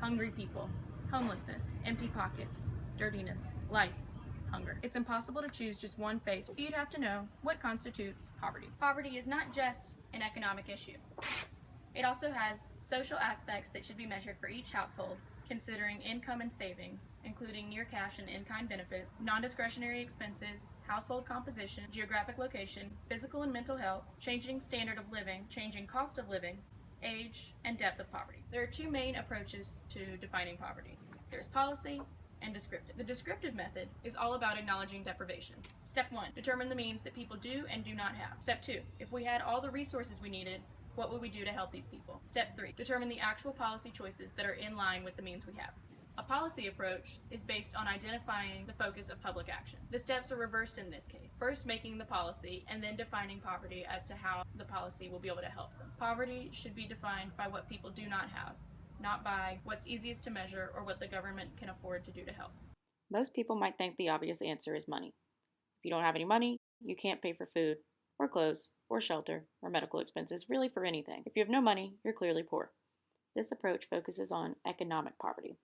hungry people, homelessness, empty pockets, dirtiness, lice, hunger. It's impossible to choose just one face. You'd have to know what constitutes poverty. Poverty is not just an economic issue. It also has social aspects that should be measured for each household, considering income and savings, including near cash and in-kind benefit, non-discretionary expenses, household composition, geographic location, physical and mental health, changing standard of living, changing cost of living, age, and depth of poverty. There are two main approaches to defining poverty. There's policy and descriptive. The descriptive method is all about acknowledging deprivation. Step 1, determine the means that people do and do not have. Step 2, if we had all the resources we needed, what would we do to help these people? Step 3, determine the actual policy choices that are in line with the means we have. A policy approach is based on identifying the focus of public action. The steps are reversed in this case. First, making the policy, and then defining poverty as to how the policy will be able to help them. Poverty should be defined by what people do not have, not by what's easiest to measure or what the government can afford to do to help. Most people might think the obvious answer is money. If you don't have any money, you can't pay for food, or clothes, or shelter, or medical expenses, really for anything. If you have no money, you're clearly poor. This approach focuses on economic poverty.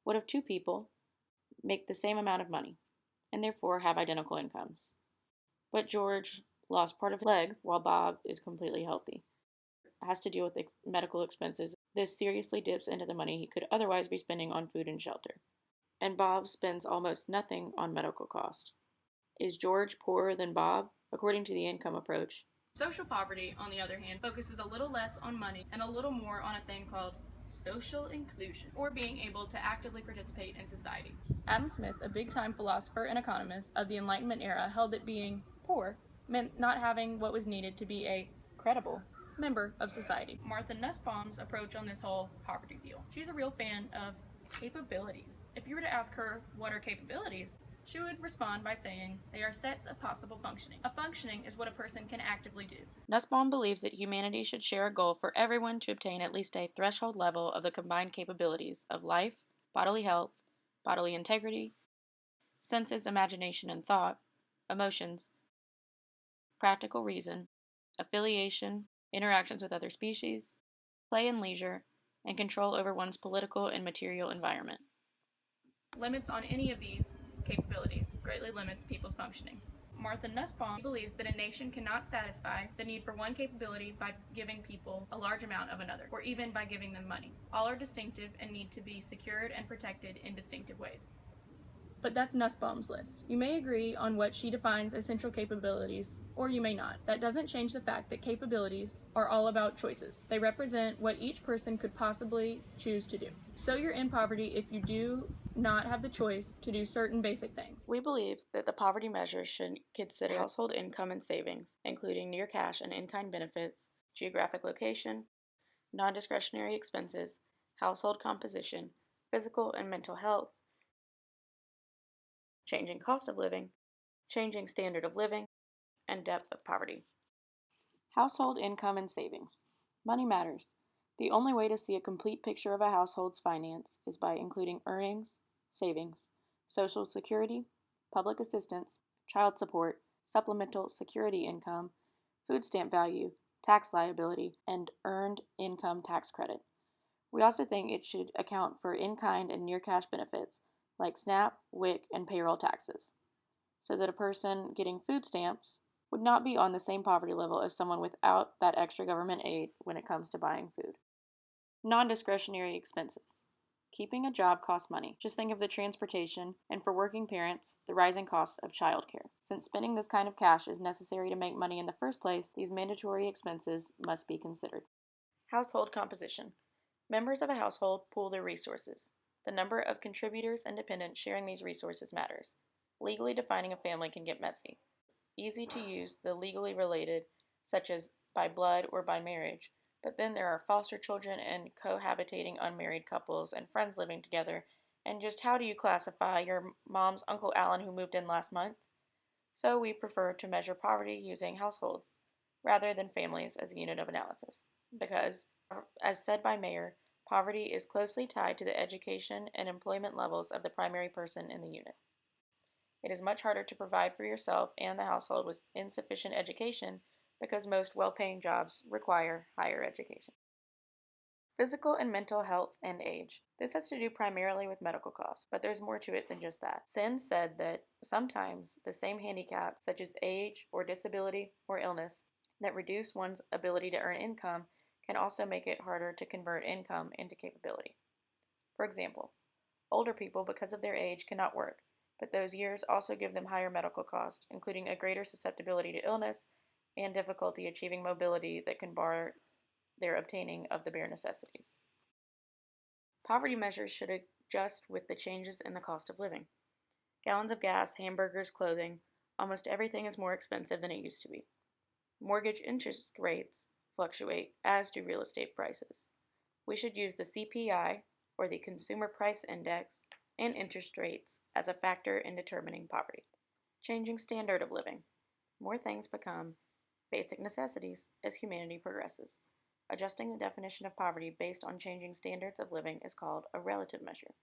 What if two people make the same amount of money, and therefore have identical incomes? But George lost part of his leg while Bob is completely healthy. Has to deal with medical expenses. This seriously dips into the money he could otherwise be spending on food and shelter. And Bob spends almost nothing on medical cost. Is George poorer than Bob? According to the income approach. Social poverty, on the other hand, focuses a little less on money and a little more on a thing called social inclusion, or being able to actively participate in society. Adam Smith, a big-time philosopher and economist of the Enlightenment era, held that being poor meant not having what was needed to be a credible member of society. Martha Nussbaum's approach on this whole poverty deal. She's a real fan of capabilities. If you were to ask her what are capabilities, she would respond by saying they are sets of possible functioning. A functioning is what a person can actively do. Nussbaum believes that humanity should share a goal for everyone to obtain at least a threshold level of the combined capabilities of life, bodily health, bodily integrity, senses, imagination and thought, emotions, practical reason, affiliation, interactions with other species, play and leisure, and control over one's political and material environment. Limits on any of these capabilities greatly limits people's functionings. Martha Nussbaum believes that a nation cannot satisfy the need for one capability by giving people a large amount of another, or even by giving them money. All are distinctive and need to be secured and protected in distinctive ways. But that's Nussbaum's list. You may agree on what she defines as essential capabilities, or you may not. That doesn't change the fact that capabilities are all about choices. They represent what each person could possibly choose to do. So you're in poverty if you do not have the choice to do certain basic things. We believe that the poverty measure should consider household income and savings, including near cash and in-kind benefits, geographic location, non-discretionary expenses, household composition, physical and mental health, changing cost of living, changing standard of living, and depth of poverty. Household income and savings. Money matters. The only way to see a complete picture of a household's finance is by including earnings, savings, social security, public assistance, child support, supplemental security income, food stamp value, tax liability, and earned income tax credit. We also think it should account for in-kind and near-cash benefits like SNAP, WIC, and payroll taxes, so that a person getting food stamps would not be on the same poverty level as someone without that extra government aid when it comes to buying food. Non-discretionary expenses. Keeping a job costs money. Just think of the transportation, and for working parents, the rising cost of childcare. Since spending this kind of cash is necessary to make money in the first place, these mandatory expenses must be considered. Household composition. Members of a household pool their resources. The number of contributors and dependents sharing these resources matters. Legally defining a family can get messy. Easy to use the legally related, such as by blood or by marriage, but then there are foster children and cohabitating unmarried couples and friends living together, and just how do you classify your mom's Uncle Alan who moved in last month? So we prefer to measure poverty using households, rather than families as a unit of analysis, because, as said by Mayer, poverty is closely tied to the education and employment levels of the primary person in the unit. It is much harder to provide for yourself and the household with insufficient education because most well-paying jobs require higher education. Physical and mental health and age. This has to do primarily with medical costs, but there's more to it than just that. Sen said that sometimes the same handicap, such as age or disability or illness, that reduce one's ability to earn income can also make it harder to convert income into capability. For example, older people, because of their age, cannot work, but those years also give them higher medical costs, including a greater susceptibility to illness and difficulty achieving mobility that can bar their obtaining of the bare necessities. Poverty measures should adjust with the changes in the cost of living. Gallons of gas, hamburgers, clothing, almost everything is more expensive than it used to be. Mortgage interest rates fluctuate, as do real estate prices. We should use the CPI, or the Consumer Price Index, and interest rates as a factor in determining poverty. Changing standard of living. More things become basic necessities as humanity progresses. Adjusting the definition of poverty based on changing standards of living is called a relative measure.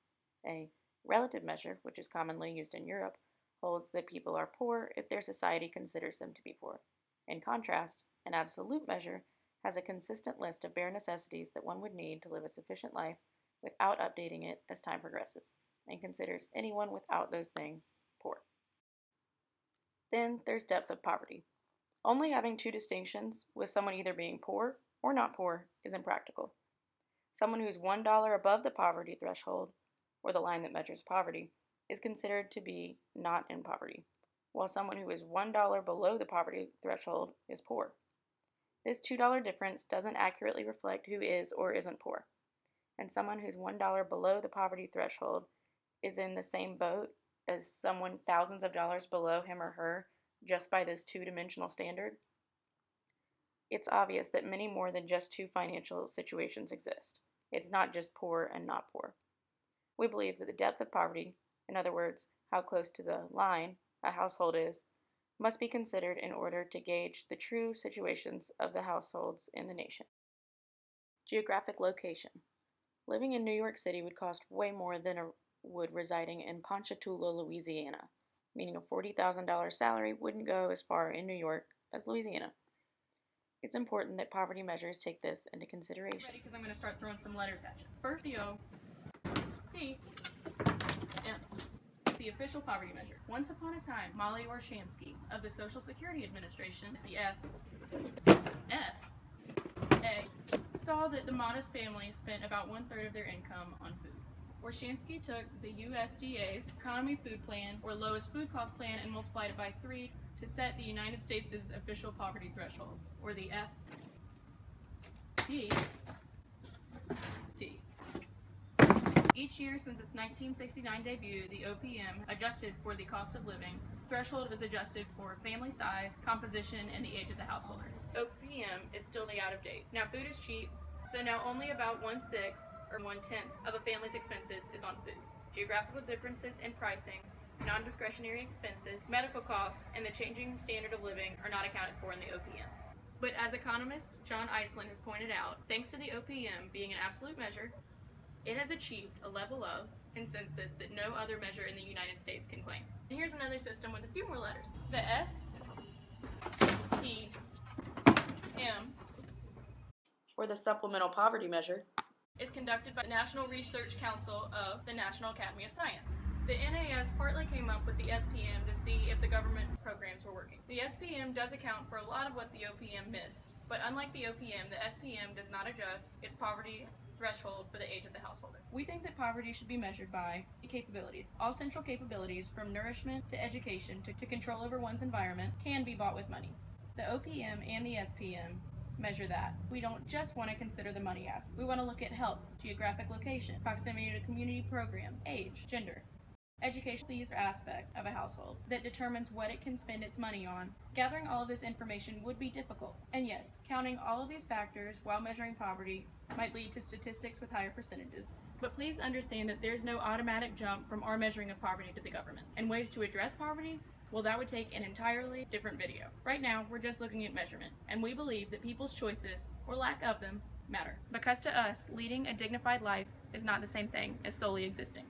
A relative measure, which is commonly used in Europe, holds that people are poor if their society considers them to be poor. In contrast, an absolute measure has a consistent list of bare necessities that one would need to live a sufficient life without updating it as time progresses, and considers anyone without those things poor. Then there's depth of poverty. Only having two distinctions, with someone either being poor or not poor, is impractical. Someone who's $1 above the poverty threshold, or the line that measures poverty, is considered to be not in poverty, while someone who is $1 below the poverty threshold is poor. This $2 difference doesn't accurately reflect who is or isn't poor, and someone who's $1 below the poverty threshold is in the same boat as someone thousands of dollars below him or her just by this two-dimensional standard. It's obvious that many more than just two financial situations exist. It's not just poor and not poor. We believe that the depth of poverty, in other words, how close to the line a household is, must be considered in order to gauge the true situations of the households in the nation. Geographic location. Living in New York City would cost way more than it would residing in Ponchatoula, Louisiana, meaning a $40,000 salary wouldn't go as far in New York as Louisiana. It's important that poverty measures take this into consideration. Ready? Because I'm going to start throwing some letters at you. First, the O, P, M. The official poverty measure. Once upon a time, Molly Orshansky of the Social Security Administration, the S, A, saw that the modest families spent about 1/3 of their income on food. Orshansky took the USDA's Economy Food Plan, or Lowest Food Cost Plan, and multiplied it by 3 to set the United States' official poverty threshold, or the FPT. Each year since its 1969 debut, the OPM adjusted for the cost of living. Threshold was adjusted for family size, composition, and the age of the householder. OPM is still out of date. Now food is cheap, so now only about 1/6 or 1/10 of a family's expenses is on food. Geographical differences in pricing, non-discretionary expenses, medical costs, and the changing standard of living are not accounted for in the OPM. But as economist John Iceland has pointed out, thanks to the OPM being an absolute measure, it has achieved a level of consensus that no other measure in the United States can claim. And here's another system with a few more letters. The SPM, or the Supplemental Poverty Measure, is conducted by the National Research Council of the National Academy of Science. The NAS partly came up with the SPM to see if the government programs were working. The SPM does account for a lot of what the OPM missed, but unlike the OPM, the SPM does not adjust its poverty threshold for the age of the householder. We think that poverty should be measured by capabilities. All central capabilities, from nourishment to education to control over one's environment, can be bought with money. The OPM and the SPM measure that. We don't just want to consider the money aspect. We want to look at health, geographic location, proximity to community programs, age, gender. Education, these aspects of a household that determines what it can spend its money on. Gathering all of this information would be difficult. And yes, counting all of these factors while measuring poverty might lead to statistics with higher percentages. But please understand that there's no automatic jump from our measuring of poverty to the government. And ways to address poverty? Well, that would take an entirely different video. Right now, we're just looking at measurement, and we believe that people's choices, or lack of them, matter. Because to us, leading a dignified life is not the same thing as solely existing.